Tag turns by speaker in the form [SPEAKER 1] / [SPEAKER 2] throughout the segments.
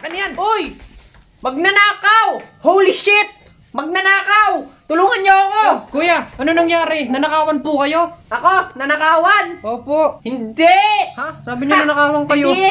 [SPEAKER 1] Akin yan. Uy! Magnanakaw! Holy shit! Magnanakaw! Tulungan niyo ako!
[SPEAKER 2] Kuya, ano nangyari? Nanakawan po kayo?
[SPEAKER 1] Ako? Nanakawan?
[SPEAKER 2] Opo.
[SPEAKER 1] Hindi!
[SPEAKER 2] Ha? Sabi niyo nanakawan kayo?
[SPEAKER 1] Hindi!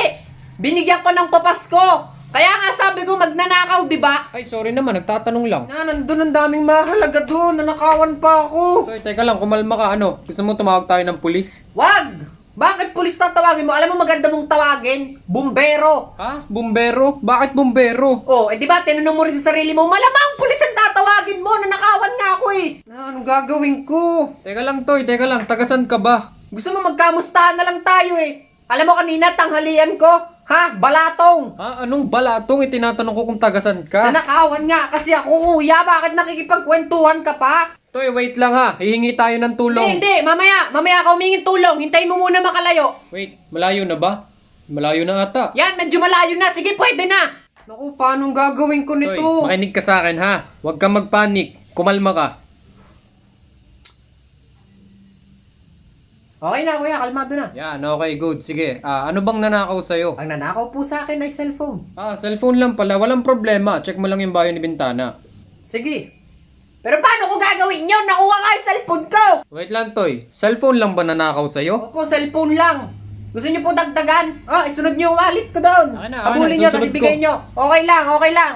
[SPEAKER 1] Binigyan ko ng papasko! Kaya nga sabi ko magnanakaw, di ba?
[SPEAKER 2] Ay, sorry naman. Nagtatanong lang.
[SPEAKER 1] Nandun ang daming mahalaga doon. Nanakawan pa ako.
[SPEAKER 2] Toy, teka lang. Kumalma ka. Ano? Gusto mo tumawag tayo ng pulis?
[SPEAKER 1] Wag! Bakit pulis tatawagin mo? Alam mo maganda mong tawagin? Bumbero!
[SPEAKER 2] Ha? Bumbero? Bakit bumbero?
[SPEAKER 1] Oh, di ba tinanong mo rin sa sarili mo, malamang pulis ang tatawagin mo, nanakawan nga ako eh.
[SPEAKER 2] Anong gagawin ko? Teka lang, Toy. Teka lang. Tagasan ka ba?
[SPEAKER 1] Gusto mo magkamustahan na lang tayo eh. Alam mo kanina, tanghalian ko, ha? Balatong.
[SPEAKER 2] Ha? Anong balatong? Itinatanong ko kung tagasan ka.
[SPEAKER 1] Nanakawan nga kasi ako, kuya. Bakit nakikipagkwentuhan ka pa?
[SPEAKER 2] Toy, wait lang ha. Hihingi tayo ng tulong.
[SPEAKER 1] Hindi. Mamaya ka humingin tulong. Hintayin mo muna makalayo.
[SPEAKER 2] Wait, malayo na ba? Malayo na ata.
[SPEAKER 1] Yan, medyo malayo na. Sige, pwede na.
[SPEAKER 2] Naku, paano gagawin ko nito? Toy, makinig ka sa akin ha. Huwag kang magpanik. Kumalma ka.
[SPEAKER 1] Okay na, kuya. Kalmado na.
[SPEAKER 2] Yan, okay, good. Sige, ano bang nanakaw sa'yo?
[SPEAKER 1] Ang nanakaw po sa akin ay cellphone.
[SPEAKER 2] Cellphone lang pala. Walang problema. Check mo lang yung bayo ni Bintana.
[SPEAKER 1] Sige. Pero paano ko gagawin yun? Nakuha ka yung cellphone ko.
[SPEAKER 2] Wait lang, Toy. Cellphone lang ba nanakaw sa'yo?
[SPEAKER 1] Opo, cellphone lang. Gusto niyo po dagdagan? Isunod niyo yung wallet ko doon.
[SPEAKER 2] Akin na,
[SPEAKER 1] Habulin niyo,
[SPEAKER 2] susunod
[SPEAKER 1] tapos ibigay
[SPEAKER 2] ko.
[SPEAKER 1] niyo. Okay lang, okay lang.